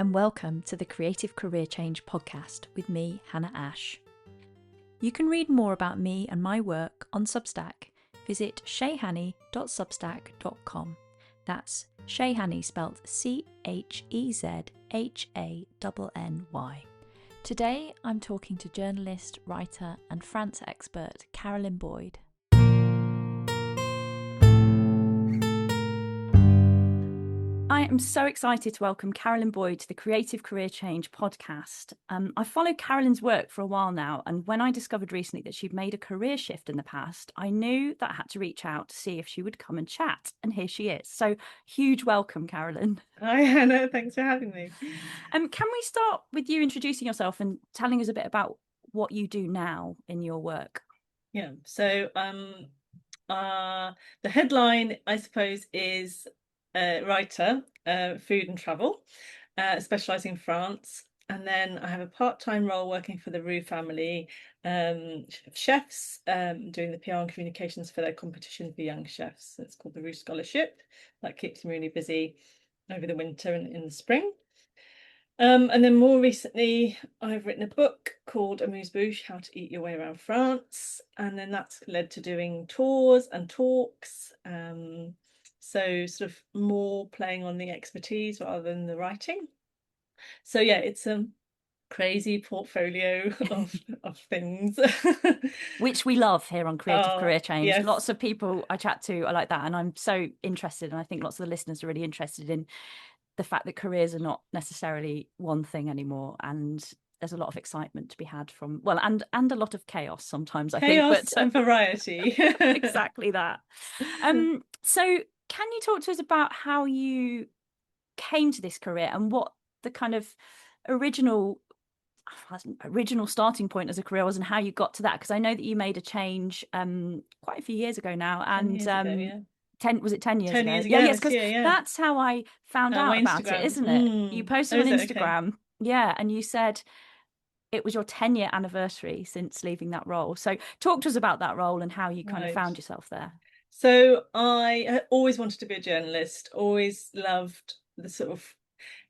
and welcome to the Creative Career Change podcast with me, Hannah Ash. You can read more about me and my work on Substack. Visit shayhanny.substack.com. That's Shayhanny spelt Chezhanny. Today I'm talking to journalist, writer and France expert Carolyn Boyd. I am so excited to welcome Carolyn Boyd to the Creative Career Change podcast. I've followed Carolyn's work for a while now, and when I discovered recently that she'd made a career shift in the past, I knew that I had to reach out to see if she would come and chat, and here she is. So huge welcome, Carolyn. Hi, Hannah. Thanks for having me. Can we start with you introducing yourself and telling us a bit about what you do now in your work? Yeah, so the headline, I suppose, is writer, food and travel, specialising in France. And then I have a part-time role working for the Roux family, chefs, doing the PR and communications for their competition for young chefs. It's called the Roux Scholarship. That keeps me really busy over the winter and in the spring. And then more recently, I've written a book called Amuse Bouche, How to Eat Your Way Around France. And then that's led to doing tours and talks. So sort of more playing on the expertise rather than the writing. So yeah, it's a crazy portfolio of things. Which we love here on Creative Career Change. Yes. Lots of people I chat to are like that. And I'm so interested. And I think lots of the listeners are really interested in the fact that careers are not necessarily one thing anymore, and there's a lot of excitement to be had from, well, and a lot of chaos sometimes, I think. Chaos and variety. Exactly that. So can you talk to us about how you came to this career and what the kind of original starting point as a career was, and how you got to that? Because I know that you made a change quite a few years ago now, and 10 years ago, yeah. 10 was it 10 years 10 ago? years ago, Yes, because yeah. that's how I found out about Instagram. it, isn't it? You posted on Instagram. Okay. Yeah, and you said it was your 10-year anniversary since leaving that role. So talk to us about that role and how you kind of found yourself there. So I always wanted to be a journalist, always loved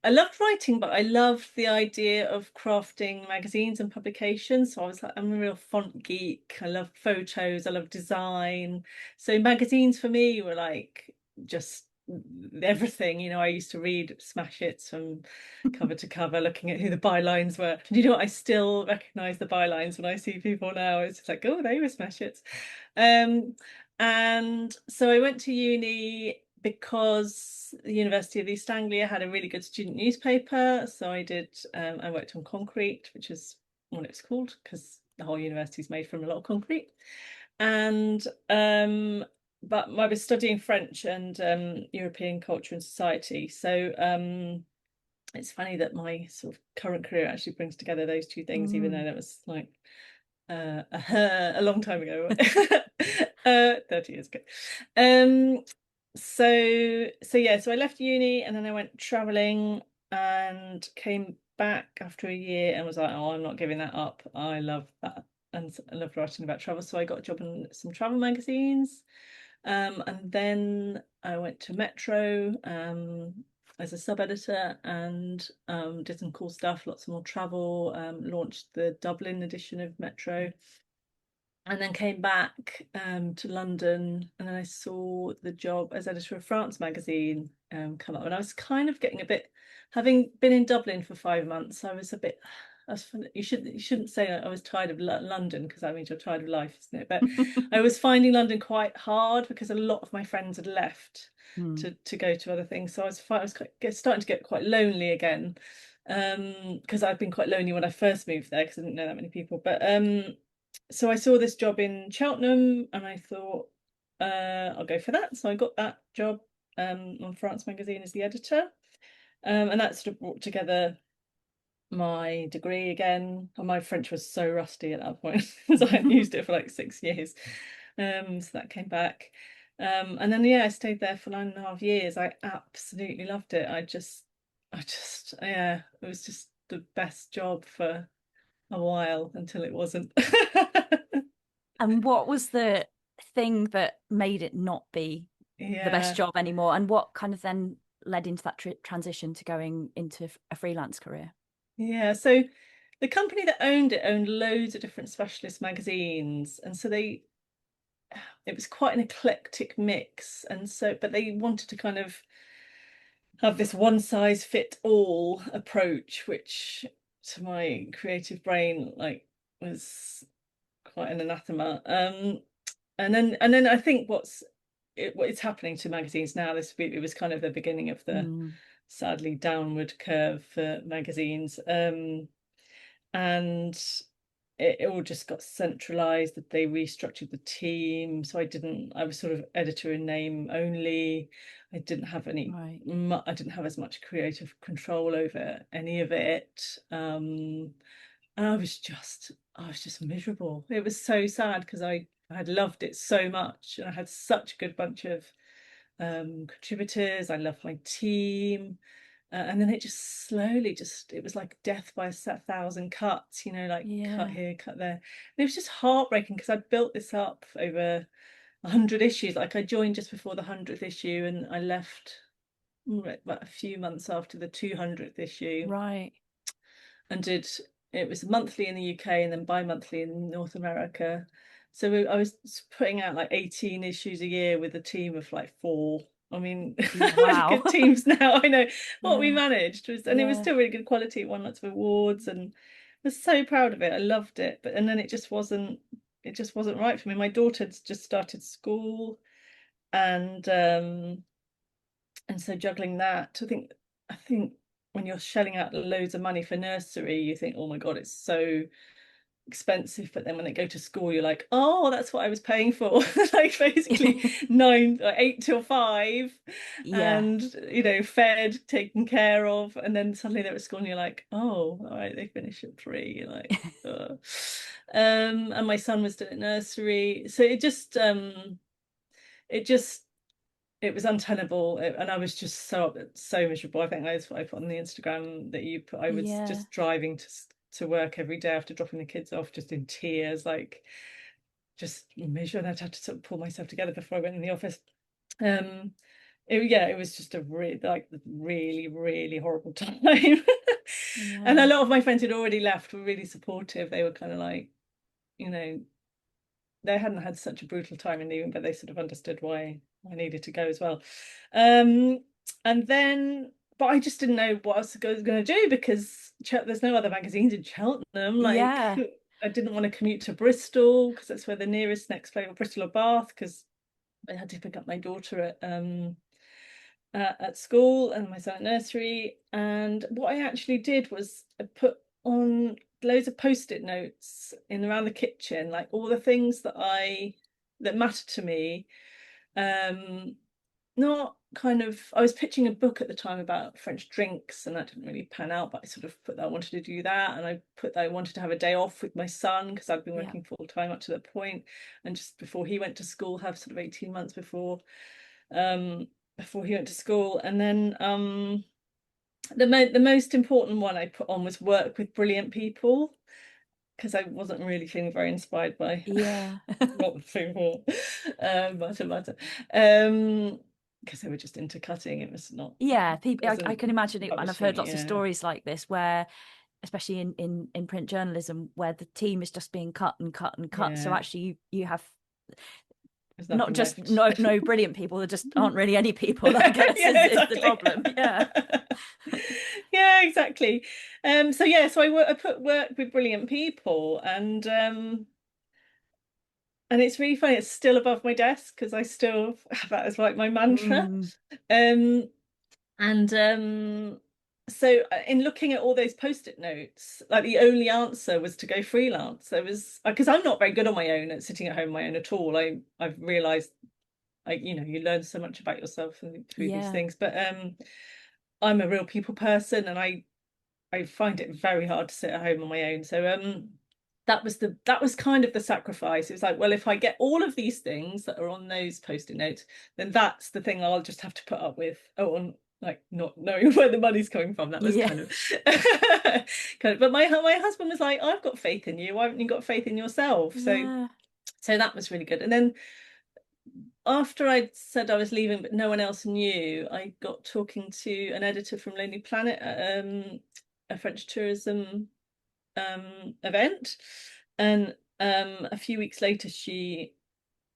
I loved writing, but I loved the idea of crafting magazines and publications. So I'm a real font geek. I love photos, I love design. So magazines for me were like just everything. I used to read smash hits from cover to cover, looking at who the bylines were. And I still recognise the bylines when I see people now. It's just like, oh, they were smash hits. And so I went to uni because the University of East Anglia had a really good student newspaper. So I worked on Concrete, which is what it's called, because the whole university is made from a lot of concrete. And but I was studying French and European culture and society. So it's funny that my sort of current career actually brings together those two things, even though that was like a long time ago. 30 years ago. So I left uni and then I went traveling and came back after a year and was like, oh, I'm not giving that up. I love that and I love writing about travel. So I got a job in some travel magazines, and then I went to Metro as a sub-editor and did some cool stuff, lots more travel, launched the Dublin edition of Metro. And then came back to London, and then I saw the job as editor of France magazine come up, and I was kind of getting a bit, having been in Dublin for 5 months, you shouldn't say I was tired of London, because that means you're tired of life, isn't it? But I was finding London quite hard because a lot of my friends had left to go to other things, so I was starting to get quite lonely again, because I'd been quite lonely when I first moved there because I didn't know that many people. But so I saw this job in Cheltenham and I thought, I'll go for that. So I got that job on France magazine as the editor, and that sort of brought together my degree again. And my French was so rusty at that point because I hadn't used it for like 6 years. So that came back, and then I stayed there for 9.5 years. I absolutely loved it. It was just the best job for a while until it wasn't. And what was the thing that made it not be the best job anymore? And what kind of then led into that transition to going into a freelance career? Yeah, so the company that owned it owned loads of different specialist magazines, and so it was quite an eclectic mix, and so but they wanted to kind of have this one size fit all approach, which to my creative brain like was quite an anathema. And then I think what's happening to magazines now, it was kind of the beginning of the sadly downward curve for magazines. And it all just got centralized, that they restructured the team. So I was sort of editor in name only. I didn't have I didn't have as much creative control over any of it. And I was just miserable. It was so sad because I had loved it so much, and I had such a good bunch of contributors. I loved my team. And then it just slowly it was like death by a thousand cuts, like cut here, cut there. And it was just heartbreaking because I'd built this up over 100 issues. Like I joined just before the 100th issue, and I left about a few months after the 200th issue. Right. And it was monthly in the UK and then bi-monthly in North America. So I was putting out like 18 issues a year with a team of like 4. I mean, wow. good teams now. I know what we managed and it was still really good quality. It won lots of awards, and I was so proud of it. I loved it, and then it just wasn't right for me. My daughter had just started school, and so juggling that. I think when you're shelling out loads of money for nursery, you think, oh my God, it's so expensive. But then when they go to school, you're like, oh, that's what I was paying for. Like basically 8 till 5, and fed, taken care of, and then suddenly they're at school and you're like, oh, all right, they finish at 3. You're like, and my son was still at nursery, so it was untenable, and I was just so miserable. I think that's what I put on the Instagram that you put. I was just driving to work every day after dropping the kids off, just in tears, like just miserable. And I had to sort of pull myself together before I went in the office. It was just a really, really horrible time. And a lot of my friends who'd already left were really supportive. They were kind of like, they hadn't had such a brutal time in leaving, but they sort of understood why I needed to go as well. But I just didn't know what I was going to do, because there's no other magazines in Cheltenham. Like, I didn't want to commute to Bristol because that's where the nearest next place was, Bristol or Bath, because I had to pick up my daughter at school and my son at nursery. And what I actually did was I put on loads of post-it notes in around the kitchen, like all the things that mattered to me. Not kind of, I was pitching a book at the time about French drinks, and that didn't really pan out, but I sort of put that I wanted to do that, and I put that I wanted to have a day off with my son because I'd been working full time up to that point, and just before he went to school, have sort of 18 months before he went to school. And then the most important one I put on was work with brilliant people, because I wasn't really feeling very inspired by not people, matter, because they were just intercutting. It was not. People. I can imagine it, and I've heard lots of stories like this where, especially in print journalism, where the team is just being cut and cut and cut. So actually, you have not just no brilliant people. There just aren't really any people. I guess is the problem. Yeah, exactly. So I put work with brilliant people, and it's really funny. It's still above my desk because I still have that as like my mantra. So in looking at all those post-it notes, like the only answer was to go freelance. There was, because I'm not very good on my own at sitting at home on my own at all. I've realized, you learn so much about yourself through these things. But I'm a real people person, and I find it very hard to sit at home on my own. So that was kind of the sacrifice. It was like, well, if I get all of these things that are on those post-it notes, then that's the thing I'll just have to put up with. Like not knowing where the money's coming from. That was kind of but my husband was like, I've got faith in you. Why haven't you got faith in yourself? So that was really good. And then after I'd said I was leaving, but no one else knew, I got talking to an editor from Lonely Planet at a French tourism event, and a few weeks later she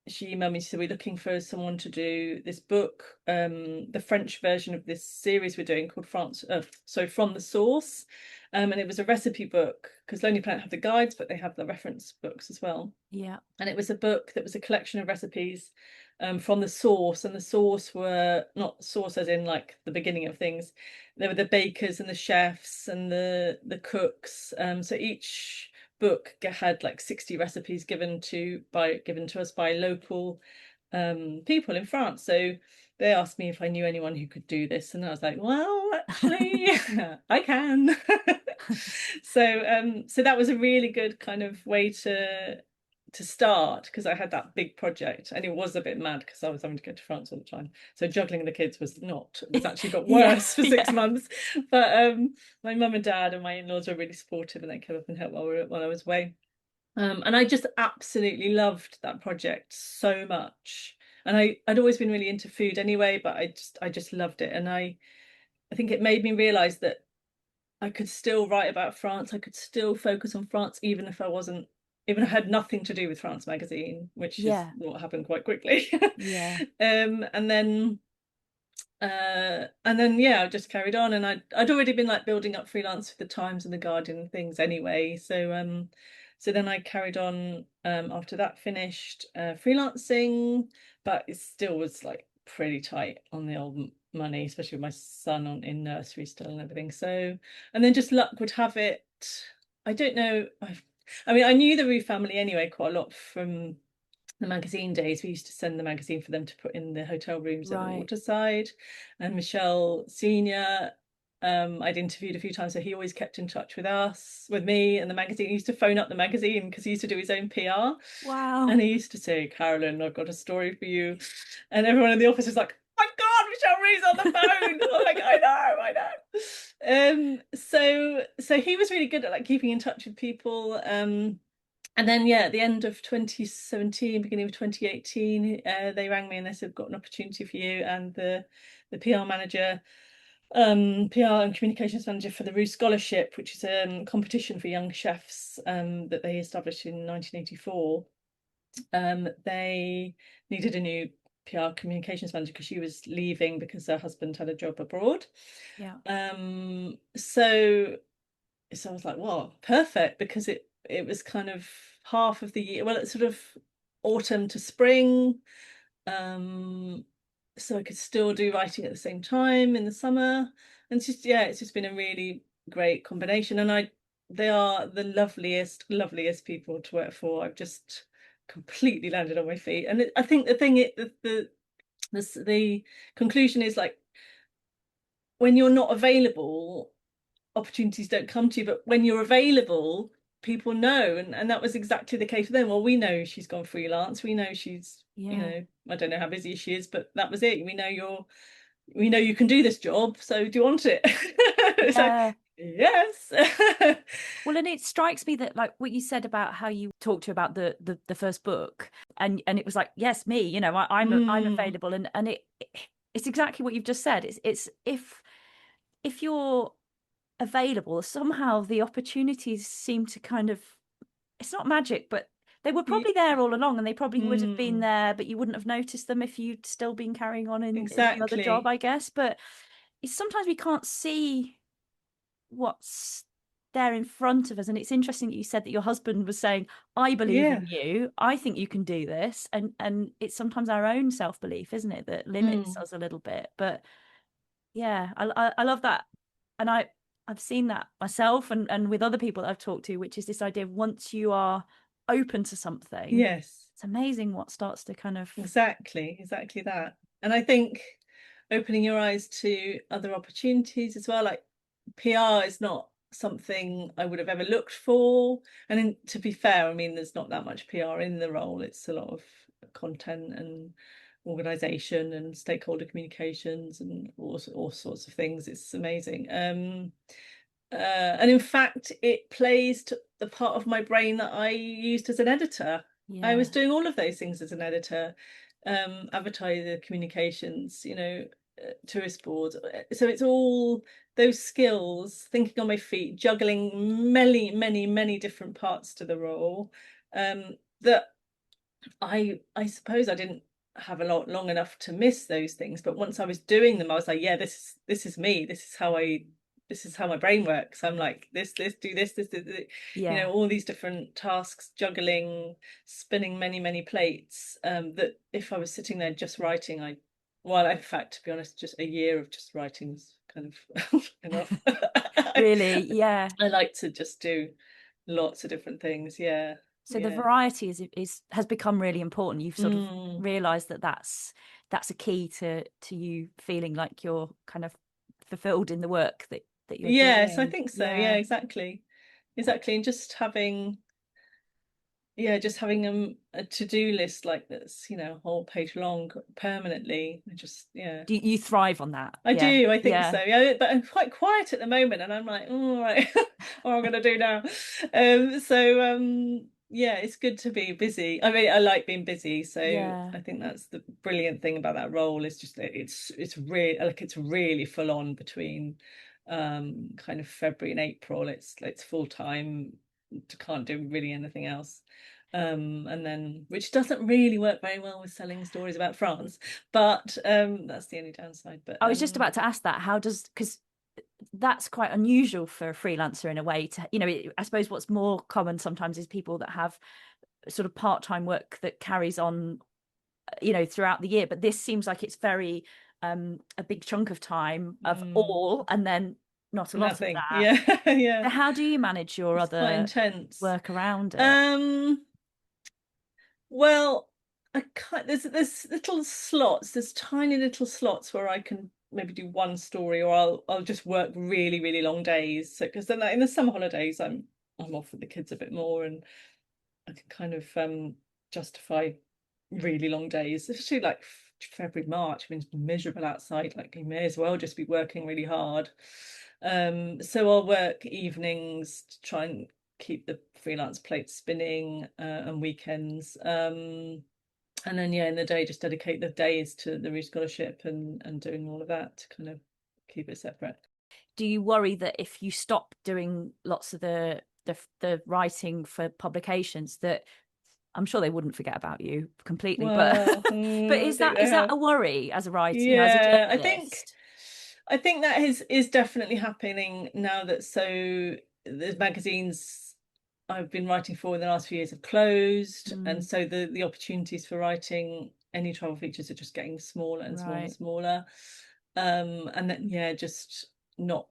emailed me. She said, we're looking for someone to do this book, the French version of this series we're doing called From the Source. And it was a recipe book, because Lonely Planet have the guides, but they have the reference books as well. Yeah. And it was a book that was a collection of recipes from the source. And the source were not source as in like the beginning of things. There were the bakers and the chefs and the cooks. So each book had like 60 recipes given to us by local people in France. So they asked me if I knew anyone who could do this, and I was like, well, actually, I can. So that was a really good kind of way to start, because I had that big project, and it was a bit mad because I was having to go to France all the time. So juggling the kids was actually got worse for 6 months. But my mum and dad and my in-laws were really supportive, and they came up and helped while I was away. And I just absolutely loved that project so much. And I'd always been really into food anyway, but I just loved it. And I think it made me realize that I could still write about France. I could still focus on France, even if I had nothing to do with France Magazine, which is what happened quite quickly. Yeah. And then yeah, I just carried on, and I'd already been like building up freelance for the Times and the Guardian and things anyway. So then I carried on after that finished freelancing, but it still was like pretty tight on the old money, especially with my son in nursery still and everything. So, and then just luck would have it. I don't know. I mean, I knew the Rue family anyway quite a lot from the magazine days. We used to send the magazine for them to put in the hotel rooms at the waterside. And Michel Senior, I'd interviewed a few times, so he always kept in touch with me and the magazine. He used to phone up the magazine because he used to do his own PR. Wow. And he used to say, Carolyn, I've got a story for you. And everyone in the office was like, my God, Michelle Ree's on the phone. I'm like, I know. So he was really good at like keeping in touch with people. And then, yeah, at the end of 2017, beginning of 2018, they rang me and they said, got an opportunity for you. And the PR manager, PR and communications manager for the Rue Scholarship, which is a competition for young chefs that they established in 1984. They needed a new PR communications manager because she was leaving because her husband had a job abroad. Yeah. So I was like, well, perfect, because it was kind of half of the year. Well, it's sort of autumn to spring. So I could still do writing at the same time in the summer. And it's just been a really great combination. And they are the loveliest people to work for. I've just completely landed on my feet. And I think the conclusion is like, when you're not available, opportunities don't come to you, but when you're available, people know. And that was exactly the case for them. Well, we know she's gone freelance, we know she's I don't know how busy she is, but that was it. We know you can do this job, so do you want it? Yeah. So, yes. Well, and it strikes me that like what you said about how you talked to about the first book, and it was like, yes, me, I'm available, and it's exactly what you've just said. It's if you're available, somehow the opportunities seem to kind of, it's not magic, but they were probably there all along, and they probably would have been there, but you wouldn't have noticed them if you'd still been carrying on in your other job, I guess. But sometimes we can't see what's there in front of us. And it's interesting that you said that your husband was saying, I believe in you, I think you can do this. And it's sometimes our own self-belief, isn't it, that limits us a little bit. But yeah, I love that. And I've seen that myself and with other people that I've talked to, which is this idea of once you are open to something, yes, it's amazing what starts to kind of exactly that. And I think opening your eyes to other opportunities as well, like PR is not something I would have ever looked for. And to be fair, I mean, there's not that much PR in the role. It's a lot of content and organization and stakeholder communications and all sorts of things. It's amazing. And in fact, it plays to the part of my brain that I used as an editor. I was doing all of those things as an editor. advertiser communications, tourist boards. So it's all those skills, thinking on my feet, juggling many, many, many different parts to the role, that I suppose I didn't have a lot long enough to miss those things. But once I was doing them, I was like, yeah, this is me. This is how my brain works. I'm like this, do this, Yeah. all these different tasks, juggling, spinning many, many plates. That if I was sitting there just writing, well, in fact, to be honest, just a year of just writing was kind of enough. Really, yeah. I like to just do lots of different things. Yeah. So the Yeah. variety is has become really important. You've sort of Mm. realized that that's a key to you feeling like you're kind of fulfilled in the work that you're Yes, I doing. think so. Yeah, Yeah. exactly. Exactly. And just having a to-do list like this, a whole page long permanently. Yeah. Do you thrive on that? I Yeah. do, I think Yeah. so. Yeah, but I'm quite quiet at the moment, and I'm like, all right, what am I gonna do now? Yeah, it's good to be busy. I mean, I like being busy, so Yeah. I think that's the brilliant thing about that role is just that it's really full on between kind of February and April. It's full time, can't do really anything else. And then which doesn't really work very well with selling stories about France, but that's the only downside. But I was just about to ask that. How does, because that's quite unusual for a freelancer in a way to, I suppose what's more common sometimes is people that have sort of part-time work that carries on, throughout the year. But this seems like it's very a big chunk of time of all, and then not a lot of nothing. that. Yeah, yeah. So how do you manage your It's quite other intense. work around it? Um, well, I can't, there's little slots, there's tiny little slots where I can maybe do one story, or I'll just work really, really long days. So because then in the summer holidays I'm off with the kids a bit more, and I can kind of justify really long days, especially like February, March. I mean, it's miserable outside. Like you may as well just be working really hard. So I'll work evenings to try and keep the freelance plate spinning, and weekends. And then in the day, just dedicate the days to the re-scholarship and doing all of that to kind of keep it separate. Do you worry that if you stop doing lots of the writing for publications, that I'm sure they wouldn't forget about you completely, but Well, but I is think that they is that have. a worry as a writer, as a Yeah, journalist? I think that is definitely happening now that the magazines I've been writing for in the last few years have closed, and Mm, so the opportunities for writing any travel features are just getting smaller and smaller and right. smaller. And then just not,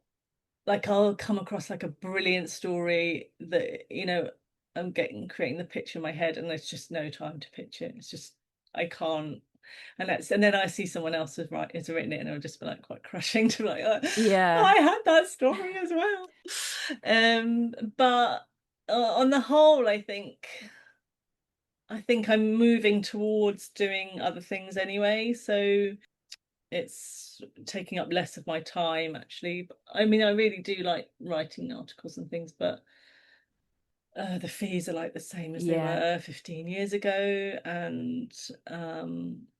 like, I'll come across like a brilliant story that I'm creating the picture in my head, and there's just no time to pitch it. It's just I can't. And then I see someone else has written it, and it'll just be like quite crushing to be like, Yeah. I had that story as well. But on the whole, I think I'm moving towards doing other things anyway, so it's taking up less of my time actually. But, I mean, I really do like writing articles and things, but the fees are like the same as they Yeah. were 15 years ago, and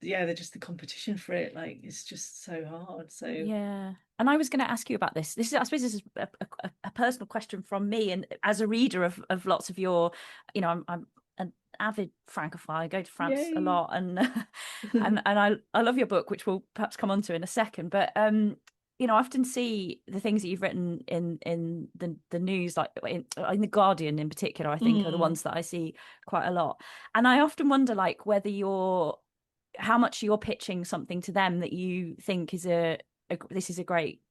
they're just the competition for it. Like it's just so hard. So Yeah. And I was going to ask you about this. I suppose this is a personal question from me. And as a reader of lots of your, I'm an avid Francophile. I go to France a yay. lot, and and I love your book, which we'll perhaps come on to in a second. But I often see the things that you've written in the news, like in the Guardian in particular, I think are the Mm. ones that I see quite a lot. And I often wonder, like, whether how much you're pitching something to them that you think is this is a great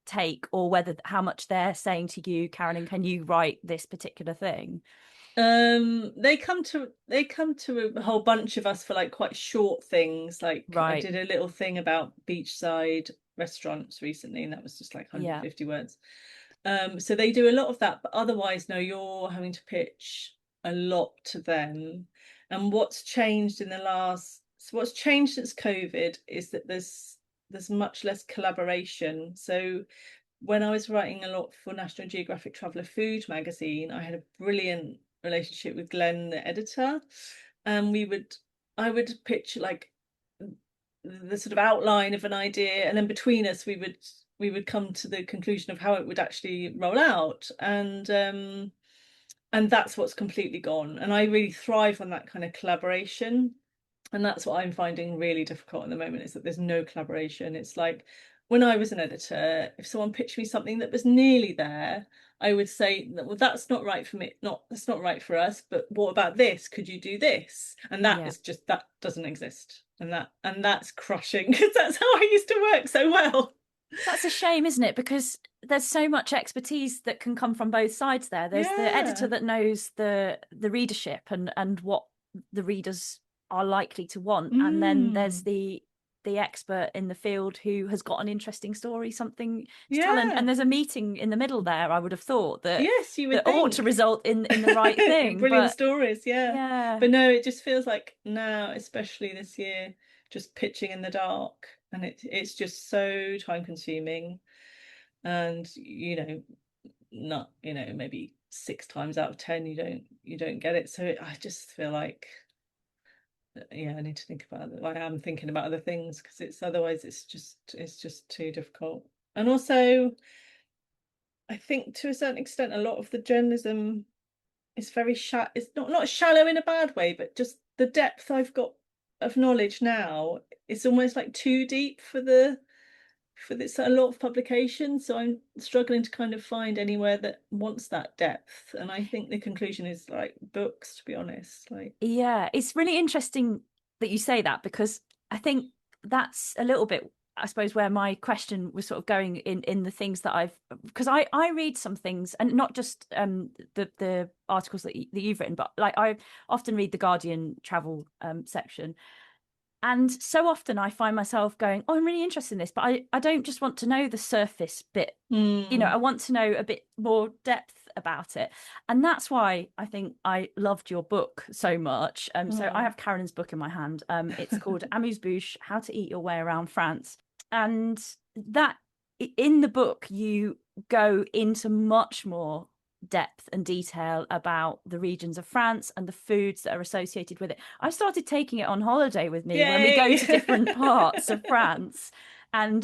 take, or whether how much they're saying to you, Carolyn, can you write this particular thing? They come to a whole bunch of us for like quite short things. Like I Right. did a little thing about beachside restaurants recently, and that was just like Yeah. 150 words. So they do a lot of that, but otherwise, no, you're having to pitch a lot to them. And what's changed since COVID is that there's much less collaboration. So when I was writing a lot for National Geographic Traveller Food magazine, I had a brilliant relationship with Glenn, the editor, and I would pitch like the sort of outline of an idea, and then between us we would come to the conclusion of how it would actually roll out. And that's what's completely gone. And I really thrive on that kind of collaboration. And that's what I'm finding really difficult at the moment, is that there's no collaboration. It's like when I was an editor, if someone pitched me something that was nearly there, I would say, well, that's not right for me. That's not right for us. But what about this? Could you do this? And that Yeah. is just, that doesn't exist. And that's crushing, because that's how I used to work so well. That's a shame, isn't it? Because there's so much expertise that can come from both sides there. There's the editor Yeah. that knows the readership and what the readers are likely to want. And then there's Mm. the expert in the field who has got an interesting story, something to tell. And Yeah. there's a meeting in the middle there, I would have thought, that Yes, you would that ought to think. result in the right thing. Brilliant But stories, yeah. yeah. But no, it just feels like now, especially this year, just pitching in the dark, and it's just so time consuming. And not, maybe 6 times out of 10 you don't get it. So I just feel like, yeah, I need to think about it. I am thinking about other things, because otherwise it's just too difficult. And also, I think to a certain extent, a lot of the journalism is very it's not shallow in a bad way, but just the depth I've got of knowledge now, it's almost like too deep for this a lot of publications. So I'm struggling to kind of find anywhere that wants that depth. And I think the conclusion is like books, to be honest. Like, Yeah, it's really interesting that you say that, because I think that's a little bit, I suppose, where my question was sort of going in the things that because I read some things, and not just the articles that you've written, but like I often read the Guardian travel section. And so often I find myself going, oh, I'm really interested in this, but I don't just want to know the surface bit. I want to know a bit more depth about it. And that's why I think I loved your book so much. So I oh, have Carolyn's book in my hand. It's called Amuse Bouche, How to Eat Your Way Around France. And that in the book, you go into much more depth and detail about the regions of France and the foods that are associated with it. I started taking it on holiday with me when we go yay. to different parts of France, and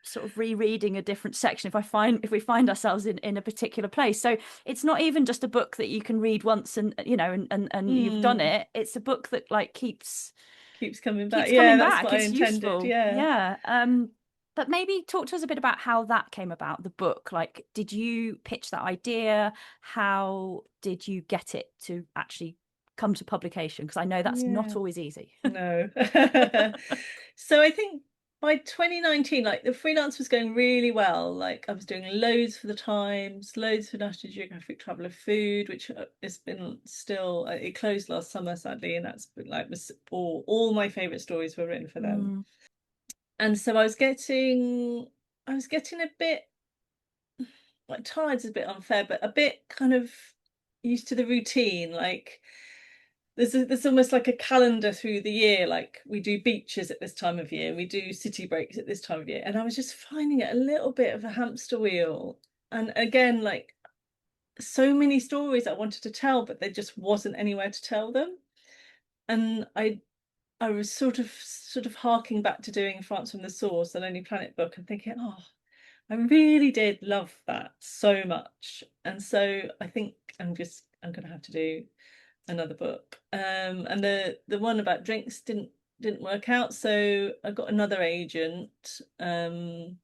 sort of rereading a different section if we find ourselves in a particular place. So it's not even just a book that you can read once and and you've done Mm. it. It's a book that like Keeps coming back. keeps Yeah, coming that's back. what I It's intended. useful. Yeah. Yeah. But maybe talk to us a bit about how that came about, the book. Like, did you pitch that idea? How did you get it to actually come to publication? Because I know that's not Yeah. always easy. No. So I think by 2019, like the freelance was going really well. Like I was doing loads for the Times, loads for National Geographic Travel of Food, which has been still, it closed last summer, sadly, and that's been, like, was all my favorite stories were written for them. Mm. And so I was getting a bit, like, tired's a bit unfair, but a bit kind of used to the routine. Like there's almost like a calendar through the year. Like we do beaches at this time of year, we do city breaks at this time of year, and I was just finding it a little bit of a hamster wheel. And again, like, so many stories I wanted to tell, but there just wasn't anywhere to tell them. And I was sort of harking back to doing France from the Source, a Lonely Planet book, and thinking, oh, I really did love that so much. And so I think I'm gonna have to do another book. And the one about drinks didn't work out, so I got another agent. And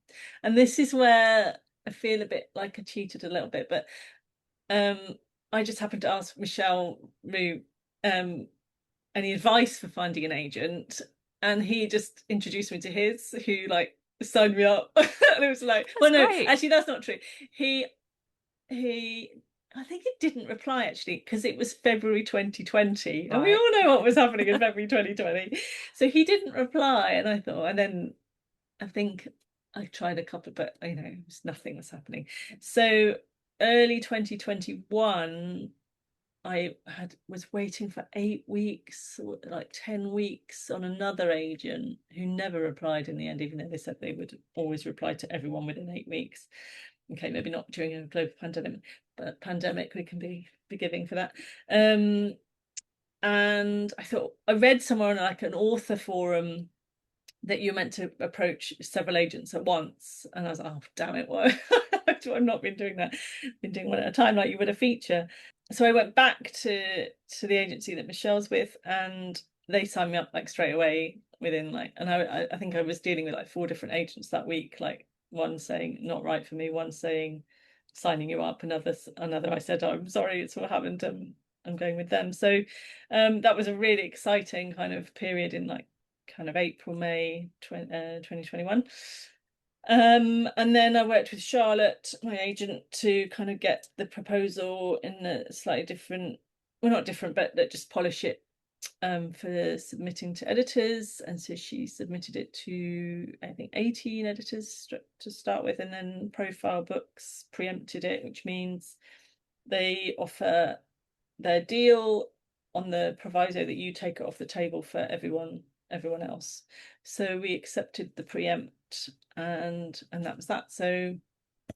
this is where I feel a bit like I cheated a little bit, but um I just happened to ask Michelle Roux any advice for finding an agent, and he just introduced me to his, who like signed me up. And it was like, That's well, no, great. actually that's not true. He I think it didn't reply, actually, because it was February 2020, and we Right. all know what was happening in February 2020. So he didn't reply, and I thought, and then I think I tried a couple, but nothing was happening. So early 2021, I was waiting for 8 weeks, or like 10 weeks, on another agent who never replied in the end, even though they said they would always reply to everyone within 8 weeks. Okay, maybe not during a global pandemic we can be forgiving for that. And I thought, I read somewhere on like an author forum that you're meant to approach several agents at once. And I was like, oh, damn it, what? I've not been doing that. I've been doing one at a time like you would a feature. So I went back to the agency that Michelle's with, and they signed me up like straight away within like, and I think I was dealing with like 4 different agents that week, like one saying not right for me, one saying signing you up, another I said, oh, I'm sorry, it's what happened, I'm going with them. So that was a really exciting kind of period in like kind of April, May 2021. And then I worked with Charlotte, my agent, to kind of get the proposal in a slightly different, well, not different, but that just polish it for submitting to editors. And so she submitted it to, I think, 18 editors to start with, and then Profile Books preempted it, which means they offer their deal on the proviso that you take it off the table for everyone else. So we accepted the preempt, and that was that. So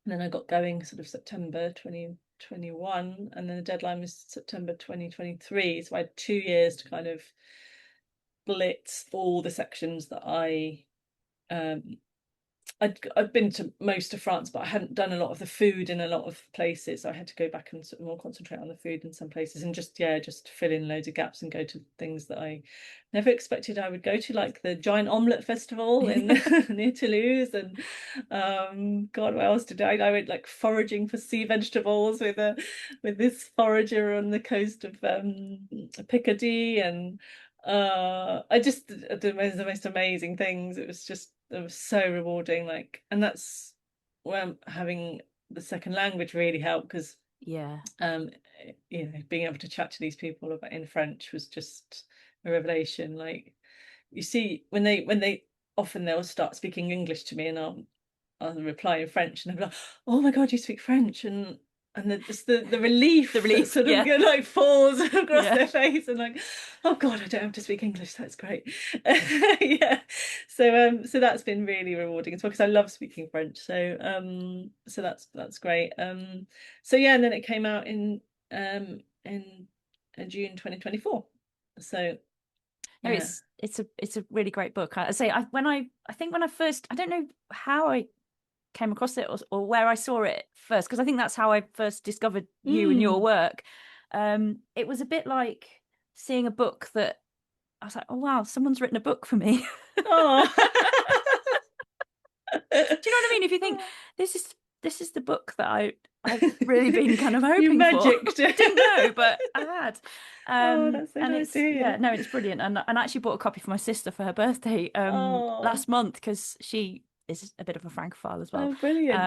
then I got going sort of September 2021, and then the deadline was September 2023. So I had 2 years to kind of blitz all the sections that I'd been to most of France, but I hadn't done a lot of the food in a lot of places. So I had to go back and sort of more concentrate on the food in some places, and just fill in loads of gaps and go to things that I never expected I would go to, like the Giant Omelette Festival in near Toulouse. And God, what else did I went like foraging for sea vegetables with this forager on the coast of Picardy, and I just did the most amazing things. It was so rewarding, like, and that's where having the second language really helped, because Yeah. being able to chat to these people about in French was just a revelation. Like, you see, when they often they'll start speaking English to me, and I'll reply in French, and they'll be like, oh my God, you speak French, and the relief that sort of like falls across their face, and like, oh God, I don't have to speak English, that's great. Yeah, so that's been really rewarding as well, because I love speaking French. So that's great. So yeah, and then it came out in June 2024. So no, yeah. it's a really great book. I say, when I first, I don't know how I came across it, or where I saw it first, because I think that's how I first discovered you and your work. It was a bit like seeing a book that I was like, oh wow, someone's written a book for me. Oh. Do you know what I mean? If you think this is the book that I've really been kind of hoping you magicked. for. I didn't know, but I had. Oh, that's so nice to hear. Yeah, no, it's brilliant. And I actually bought a copy for my sister for her birthday last month, because she is a bit of a Francophile as well. Oh, brilliant.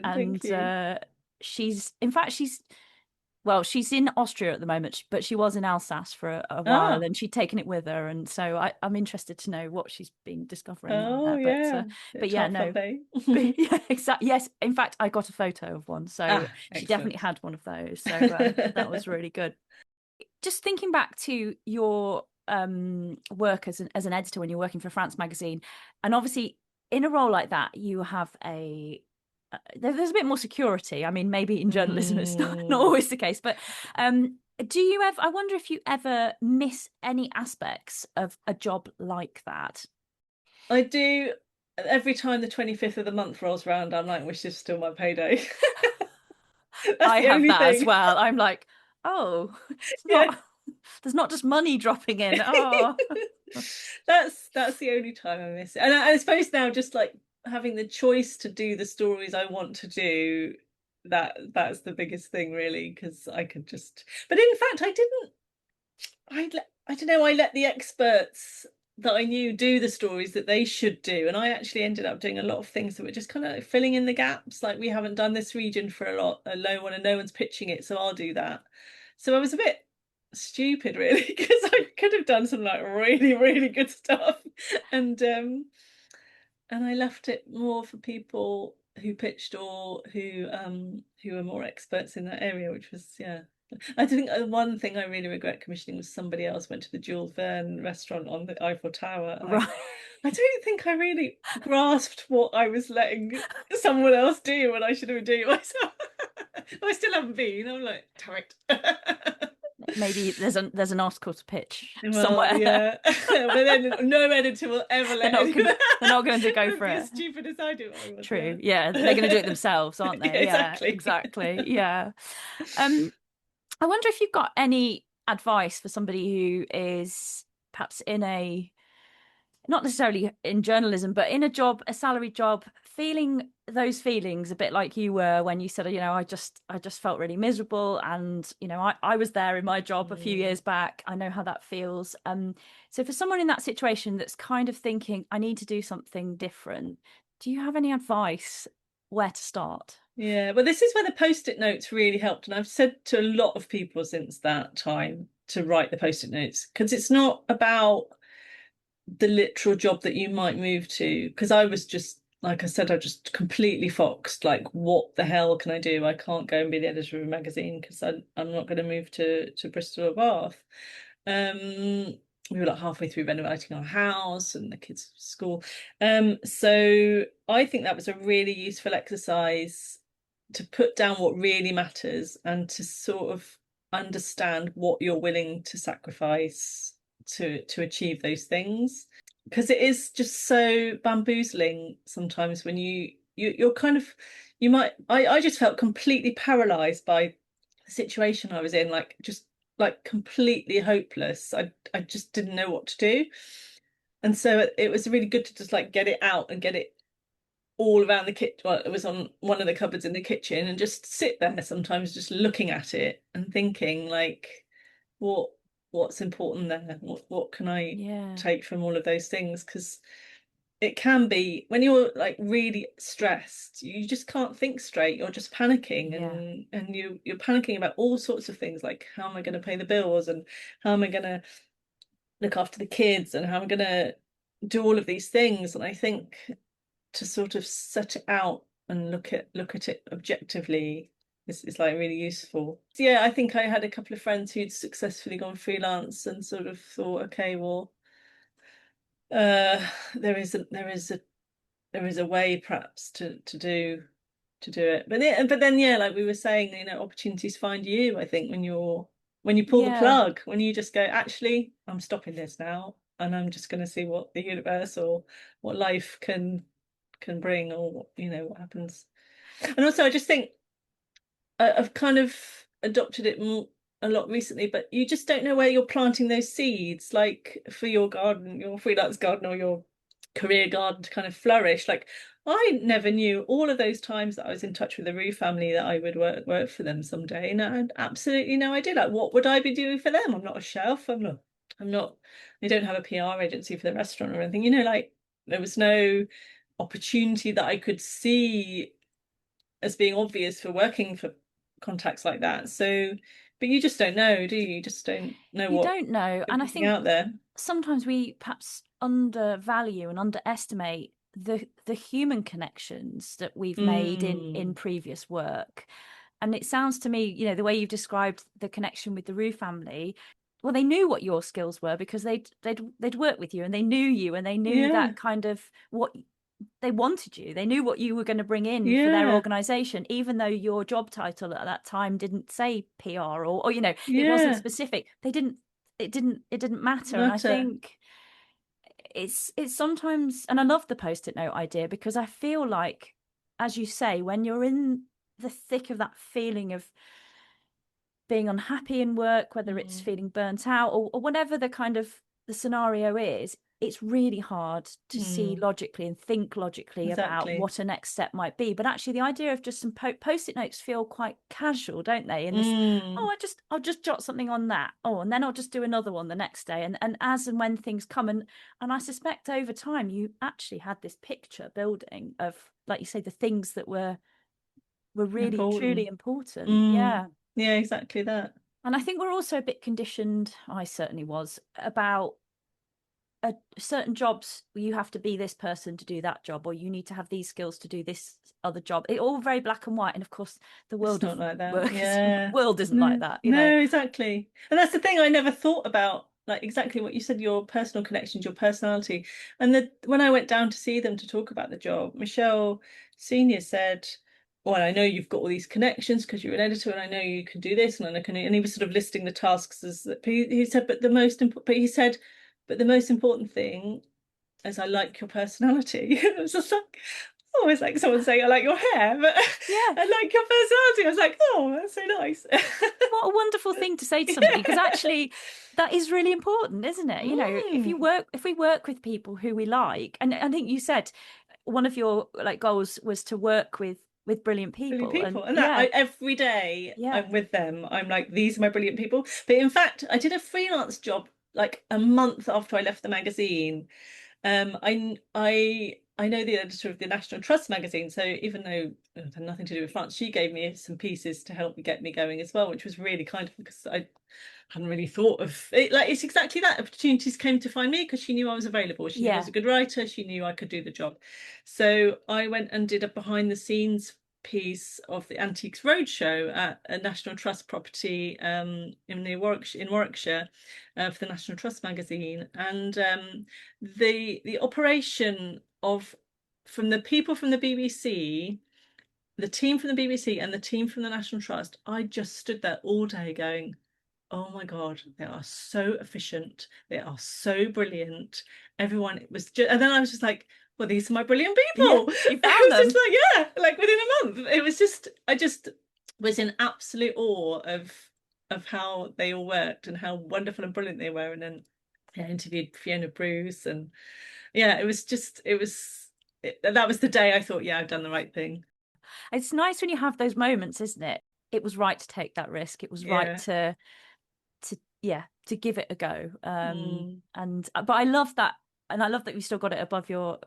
And thank you. she's in Austria at the moment, but she was in Alsace for a while, and she'd taken it with her, and so I'm interested to know what she's been discovering. Oh, yeah. But yeah, no. Yeah, exactly. Yes, in fact, I got a photo of one, so she definitely had one of those. So that was really good. Just thinking back to your work as an editor when you're working for France Magazine, and obviously in a role like that, you have there's a bit more security. I mean, maybe in journalism it's not always the case, but do you ever, I wonder if you ever miss any aspects of a job like that? I do. Every time the 25th of the month rolls around, I'm like, wish this was still my payday. I have that as well. I'm like, oh, there's not just money dropping in. Oh. That's the only time I miss it. And I suppose now, just like having the choice to do the stories I want to do, that's the biggest thing, really, because I could just, but in fact I don't know, I let the experts that I knew do the stories that they should do, and I actually ended up doing a lot of things that were just kind of filling in the gaps, like, we haven't done this region for a one, and no one's pitching it, so I'll do that. So I was a bit stupid, really, because I could have done some like really, really good stuff, and I left it more for people who pitched, or who are more experts in that area, which was, yeah. I think one thing I really regret commissioning was somebody else went to the Jules Verne restaurant on the Eiffel Tower. Right. I don't think I really grasped what I was letting someone else do when I should have been doing it myself. I still haven't been. I'm like, damn it. maybe there's an article to pitch Well, somewhere. yeah, but then no editor will ever They're let not anyone. gonna they're not going to go It'd for be as it. stupid as I do. I was, True. yeah. Yeah, they're going to do it themselves, aren't Yeah, they? Yeah, exactly. exactly. Yeah. Um, I wonder if you've got any advice for somebody who is perhaps in a, not necessarily in journalism, but in a job, a salaried job, feeling those feelings a bit like you were when you said, I just felt really miserable. And, I was there in my job a few years back. I know how that feels. So for someone in that situation that's kind of thinking, I need to do something different, do you have any advice where to start? Yeah, well, this is where the post-it notes really helped. And I've said to a lot of people since that time to write the post-it notes, because it's not about the literal job that you might move to. Because I was just, like I said, I just completely foxed, like, what the hell can I do? I can't go and be the editor of a magazine because I'm not going to move to Bristol or Bath. We were like halfway through renovating our house and the kids' school. So I think that was a really useful exercise to put down what really matters and to sort of understand what you're willing to sacrifice to achieve those things, because it is just so bamboozling sometimes when you're kind of, you might, I just felt completely paralyzed by the situation I was in, like just like completely hopeless. I just didn't know what to do, and so it was really good to just like get it out and get it all around the kitchen. Well, it was on one of the cupboards in the kitchen, and just sit there sometimes just looking at it and thinking like, what what's important there? What can I Yeah. take from all of those things? Because it can be, when you're like really stressed, you just can't think straight. You're just panicking, Yeah. and you're panicking about all sorts of things, like how am I going to pay the bills, and how am I going to look after the kids, and how am I going to do all of these things. And I think to sort of set it out and look at it objectively is like really useful. So yeah, I think I had a couple of friends who'd successfully gone freelance and sort of thought, okay, well, there is a way perhaps to do it. But then yeah, like we were saying, opportunities find you, I think, when you pull the Yeah. plug, when you just go, actually, I'm stopping this now, and I'm just going to see what the universe or what life can bring, or what happens. And also I just think I've kind of adopted it more a lot recently, but you just don't know where you're planting those seeds, like for your garden, your freelance garden, or your career garden to kind of flourish. Like, I never knew all of those times that I was in touch with the Rue family that I would work for them someday, and I had absolutely no idea. Like, what would I be doing for them? I'm not a chef. I'm not. They don't have a PR agency for the restaurant or anything. Like, there was no opportunity that I could see as being obvious for working for contacts like that. So, but you just don't know, do you? You just don't know You what don't know. you're And I putting think out there. sometimes we perhaps undervalue and underestimate the human connections that we've made in Mm. previous work. And it sounds to me, the way you've described the connection with the Rue family, well, they knew what your skills were because they'd worked with you, and they knew you, and they knew Yeah, that kind of what they wanted you. They knew what you were going to bring in for their yeah, organization, even though your job title at that time didn't say PR, or it wasn't yeah. specific. It didn't matter. And I Matter. think it's sometimes, and I love the post-it note idea, because I feel like, as you say, when you're in the thick of that feeling of being unhappy in work, whether it's Mm. feeling burnt out, or whatever the kind of the scenario is, it's really hard to see Mm. logically and think logically about Exactly. what a next step might be. But actually, the idea of just some post-it notes feel quite casual, don't they? In this, oh, Mm. I'll just jot something on that. Oh, and then I'll just do another one the next day. And as and when things come, and I suspect over time you actually had this picture building of, like you say, the things that were really truly Important. important. Mm. Yeah. Yeah, exactly that. And I think we're also a bit conditioned, I certainly was, about certain jobs where you have to be this person to do that job, or you need to have these skills to do this other job. It all very black and white. And of course, the It's world of not like that. work Yeah. world isn't like No, that. no, exactly. And that's the thing I never thought about, like exactly what you said, your personal connections, your personality. And when I went down to see them to talk about the job, Michelle Senior said, well, I know you've got all these connections because you're an editor, and I know you can do this, and I can. And he was sort of listing the tasks as that. He said, but the most important. But he said, but the most important thing is I like your personality. It was just like, oh, it's like someone saying I like your hair, but Yeah. I like your personality. I was like, oh, that's so nice. What a wonderful thing to say to somebody, because Yeah. actually that is really important, isn't it? You know, Mm. if we work with people who we like, and I think you said one of your like goals was to work with brilliant Brilliant people, and people, and that yeah, every day yeah, I'm with them. I'm like, these are my brilliant people. But in fact, I did a freelance job like a month after I left the magazine. I know the editor of the National Trust magazine, so even though it had nothing to do with France, she gave me some pieces to help me get me going as well, which was really kind of because I hadn't really thought of it. Like it's exactly that. Opportunities came to find me because she knew I was available. She knew I was yeah, a good writer. She knew I could do the job. So I went and did a behind the scenes piece of the Antiques Roadshow at a National Trust property in Warwickshire for the National Trust magazine, and the operation of from the people from the BBC, the team from the BBC, and the team from the National Trust. I just stood there all day going, oh my God, they are so efficient. They are so brilliant. Everyone was just, and then I was just like, well, these are my brilliant yeah. people. You It found was just them. like, yeah, like within a month. It was just, I just was in absolute awe of how they all worked and how wonderful and brilliant they were. And then I interviewed Fiona Bruce, and yeah, it was just, that was the day I thought, yeah, I've done the right thing. It's nice when you have those moments, isn't it? It was right to take that risk. It was right Yeah. to yeah, to give it a go. Mm. And but I love that, and I love that we still got it above your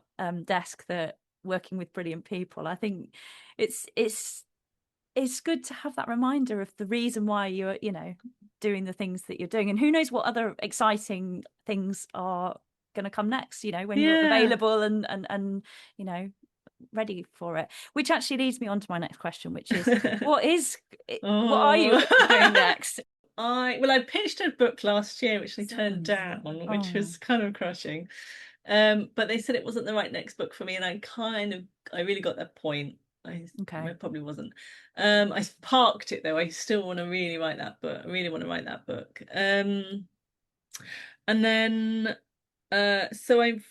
desk, that working with brilliant people. I think it's it's good to have that reminder of the reason why you're, you know, doing the things that you're doing, and who knows what other exciting things are going to come next, you know, when you're Yeah. available and you know, ready for it. Which actually leads me on to my next question, which is what are you doing Oh. next? I pitched a book last year which they turned Same. down, which Oh, was kind of crushing. But they said it wasn't the right next book for me, and I really got that point. I okay. probably wasn't. I parked it though. I still want to really write that book. I really want to write that book. And then so I've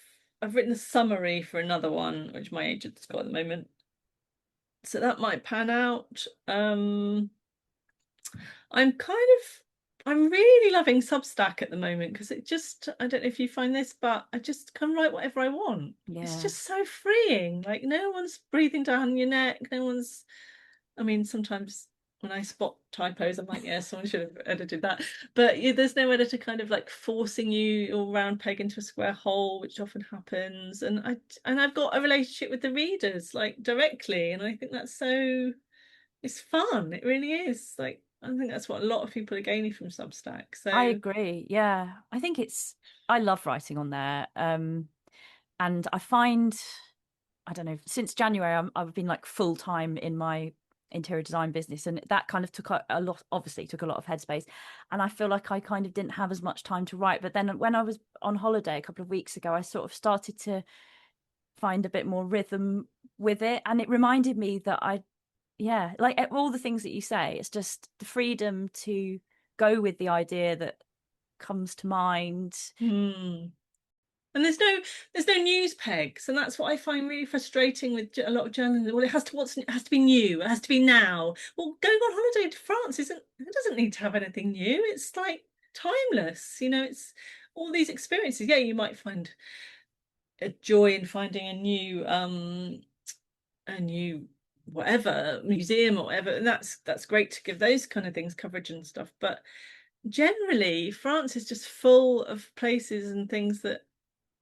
written a summary for another one, which my agent's got at the moment. So that might pan out. I'm kind of I'm really loving Substack at the moment because it just I don't know if you find this, but I just can write whatever I want. It's Yeah. just so freeing. Like no one's breathing down your neck. No one's I mean, sometimes when I spot typos, I'm like, yeah, someone should have edited that. But yeah, there's no editor kind of like forcing you your round peg into a square hole, which often happens. And I've got a relationship with the readers like directly, and I think that's so it's fun. It really is. Like I think that's what a lot of people are gaining from Substack. I So agree. Yeah. I think I love writing on there. And I find, I don't know, since January, I've been like full time in my interior design business. And that kind of took a lot, obviously, took a lot of headspace. And I feel like I kind of didn't have as much time to write. But then when I was on holiday a couple of weeks ago, I sort of started to find a bit more rhythm with it. And it reminded me that yeah, like all the things that you say, it's just the freedom to go with the idea that comes to mind. hmm. And there's no news pegs, and that's what I find really frustrating with a lot of journalism. Well, it has to be new, it has to be now. Well, going on holiday to France isn't it doesn't need to have anything new. It's like timeless, you know, it's all these experiences. Yeah, you might find a joy in finding a new whatever museum or whatever, and that's great to give those kind of things coverage and stuff. But generally, France is just full of places and things that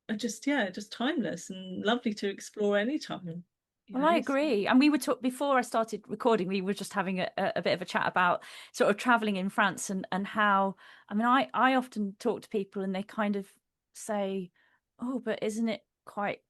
are just yeah just timeless and lovely to explore anytime, you Well, I know. agree. And we were before I started recording, we were just having a bit of a chat about sort of traveling in France and how, I mean, I often talk to people and they kind of say, oh, but isn't it quite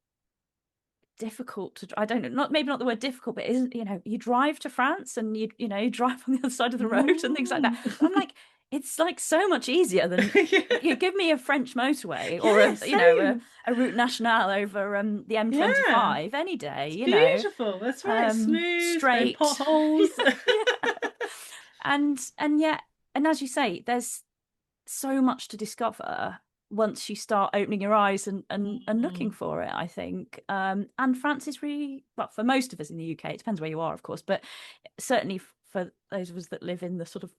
difficult to, I don't know, not maybe not the word difficult, but isn't, you know, you drive to France and you know, you drive on the other side of the road and things like that. Mm. And I'm like, it's like so much easier than you Yeah. give me a French motorway or Yeah, a, same. a route nationale over the Yeah, M25 any day, it's beautiful. That's right. Smooth, no straight. potholes. Yeah. And yet, and as you say, there's so much to discover once you start opening your eyes and looking Mm. for it, I think. And France is really, well, for most of us in the UK, it depends where you are, of course, but certainly for those of us that live in the sort of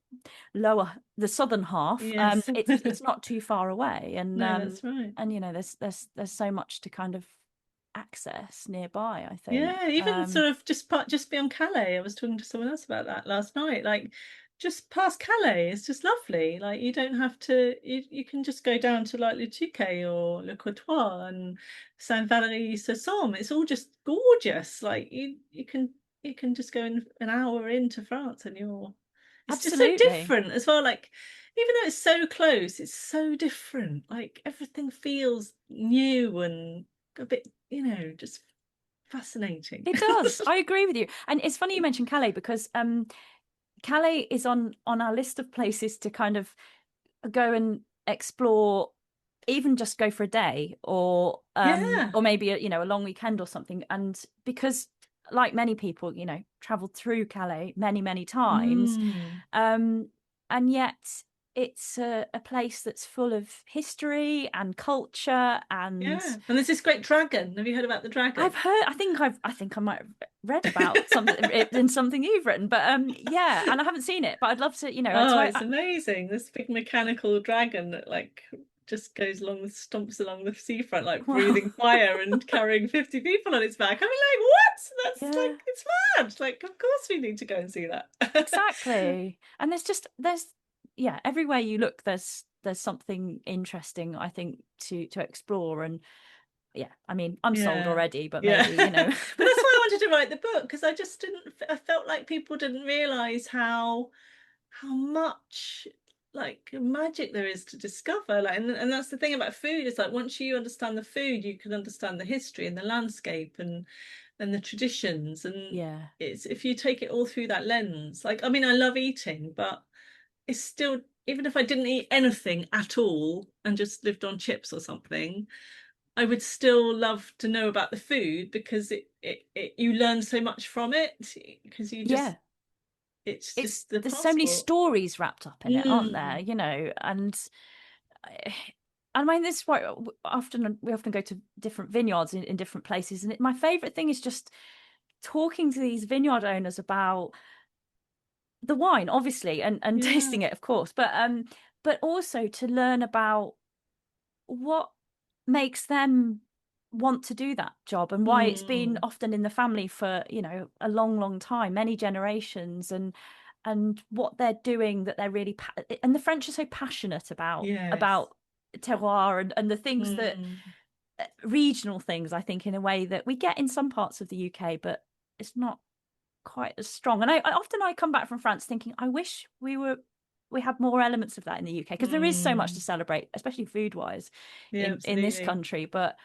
the southern half, Yes. it's not too far away, No, that's right. and there's so much to kind of access nearby, I think. Yeah, even sort of just beyond Calais. I was talking to someone else about that last night. Like just past Calais is just lovely. Like you don't have to you can just go down to like Le Touquet or Le Courtois and Saint Valery sur Somme. It's all just gorgeous. Like you can just go in an hour into France and you're it's just so Absolutely. different as well. Like even though it's so close, it's so different. Like everything feels new and a bit, just fascinating. It does. I agree with you. And it's funny you mentioned Calais because Calais is on our list of places to kind of go and explore, even just go for a day Yeah. or maybe a long weekend or something. And because like many people, traveled through Calais many times, Mm. um, and yet it's a place that's full of history and culture and Yeah. And there's this great dragon. Have you heard about the I've dragon? heard. I think I might have read about something in something you've written, but yeah, and I haven't seen it, but I'd love to. Oh, So it's amazing. This big mechanical dragon that like just goes along the stomps along the seafront, like wow, breathing fire and carrying 50 people on its back. I mean, like, what? That's yeah, like it's mad. Like, of course we need to go and see that. exactly. And there's yeah, everywhere you look, there's something interesting, I think, to explore. And yeah, I mean, I'm sold Yeah. already, but Yeah. maybe But that's why I wanted to write the book because I just didn't I felt like people didn't realize how much like magic there is to discover like and that's the thing about food is like once you understand the food you can understand the history and the landscape and the traditions and yeah, it's if you take it all through that lens like I mean I love eating but it's still even if I didn't eat anything at all and just lived on chips or something I would still love to know about the food because it you learn so much from it because you just yeah. it's It's just the there's so many passport. stories wrapped up in it, aren't there? Mm. And I mean, this is why we often go to different vineyards in different places, and my favorite thing is just talking to these vineyard owners about the wine, obviously, and Yeah. tasting it, of course, but also to learn about what makes them want to do that job and why it's been Mm. often in the family for a long time, many generations, and what they're doing that they're really and the French are so passionate Yes. about terroir and the things that Mm. regional things, I think, in a way that we get in some parts of the UK, but it's not quite as strong. And I often I come back from France thinking I wish we had more elements of that in the UK because there is so much to Mm. celebrate, especially food wise, Yeah, in this absolutely. country. But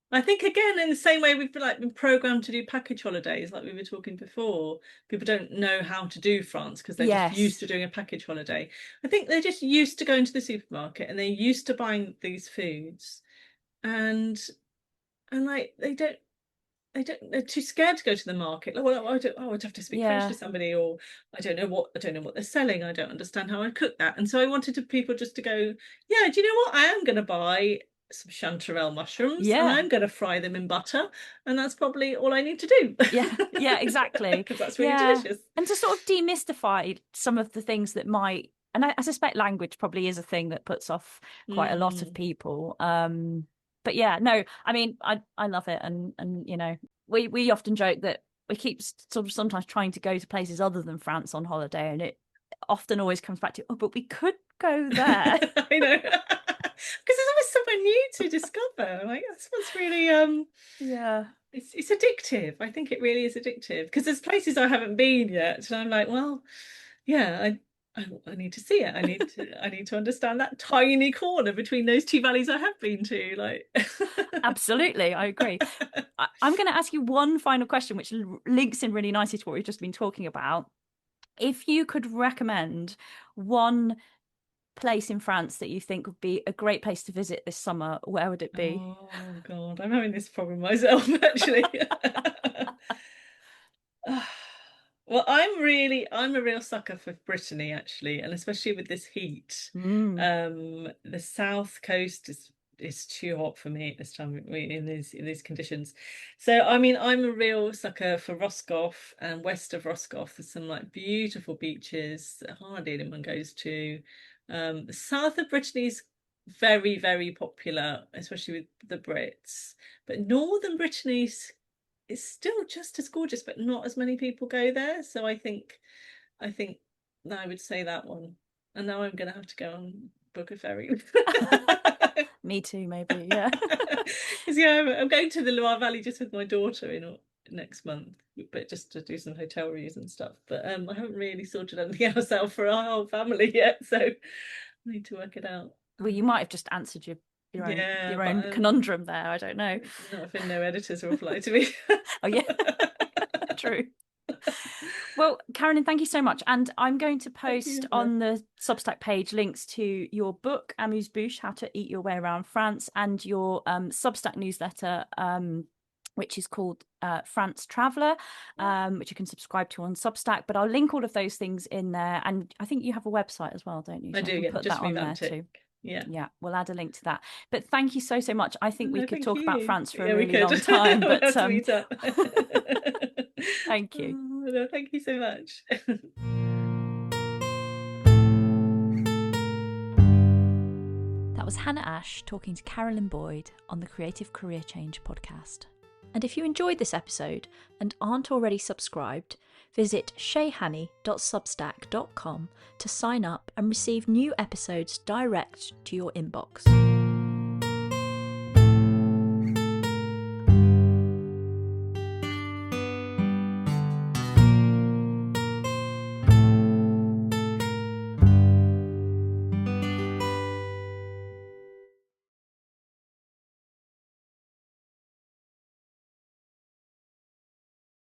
I think again, in the same way we've been programmed to do package holidays, like we were talking before, people don't know how to do France because they're just used yes, to doing a package holiday. I think they're just used to going to the supermarket and they're used to buying these foods and like they're too scared to go to the market. Like, well, I don't, oh, I'd have to speak French to yeah, somebody, or I don't know what they're selling. I don't understand how I cook that. And so I wanted to people just to go, yeah, do you know what? I am going to buy some chanterelle mushrooms and yeah, I'm going to fry them in butter, and that's probably all I need to do yeah, exactly, because that's really yeah. delicious. And to sort of demystify some of the things that might, and I suspect language probably is a thing that puts off quite a lot of Mm, people. But yeah, no, I mean, I love it, and we often joke that we keep sort of sometimes trying to go to places other than France on holiday, and it often always comes back to, oh, but we could go there. I know because there's always somewhere new to discover. Like that's what's really Yeah. it's addictive. I think it really is addictive because there's places I haven't been yet, and I'm like, well, yeah, I need to see it. I need to understand that tiny corner between those two valleys I have been to. Like, Absolutely, I agree. I'm going to ask you one final question, which links in really nicely to what we've just been talking about. If you could recommend one place in France that you think would be a great place to visit this summer, where would it be? Oh God, I'm having this problem myself actually. Well, I'm a real sucker for Brittany actually, and especially with this heat. The south coast is too hot for me at this time in these conditions. So I mean, I'm a real sucker for Roscoff and west of Roscoff. There's some like beautiful beaches that hardly anyone goes to. The south of Brittany's very, very popular, especially with the Brits. But northern Brittany's is still just as gorgeous, but not as many people go there. So I think I would say that one. And now I'm gonna have to go and book a ferry. Me too, maybe. Yeah. Because I'm going to the Loire Valley just with my daughter next month, but just to do some hotel reviews and stuff. But I haven't really sorted anything else out for our whole family yet, so I need to work it out. Well, you might have just answered your own conundrum there. I don't know. Not if no editors reply to me. Oh yeah, true. Well, Carolyn, thank you so much. And I'm going to post on the Substack page links to your book, Amuse Bouche, How to Eat Your Way Around France, and your Substack newsletter, which is called France Traveller, which you can subscribe to on Substack. But I'll link all of those things in there. And I think you have a website as well, don't you? So I do, yeah. Put just that on there too. Yeah, we'll add a link to that. But thank you so much. I think we could talk about France for a we really long time. But thank you. Oh, no, thank you so much. That was Hannah Ash talking to Carolyn Boyd on the Creative Career Change podcast. And if you enjoyed this episode and aren't already subscribed, visit shayhanny.substack.com to sign up and receive new episodes direct to your inbox.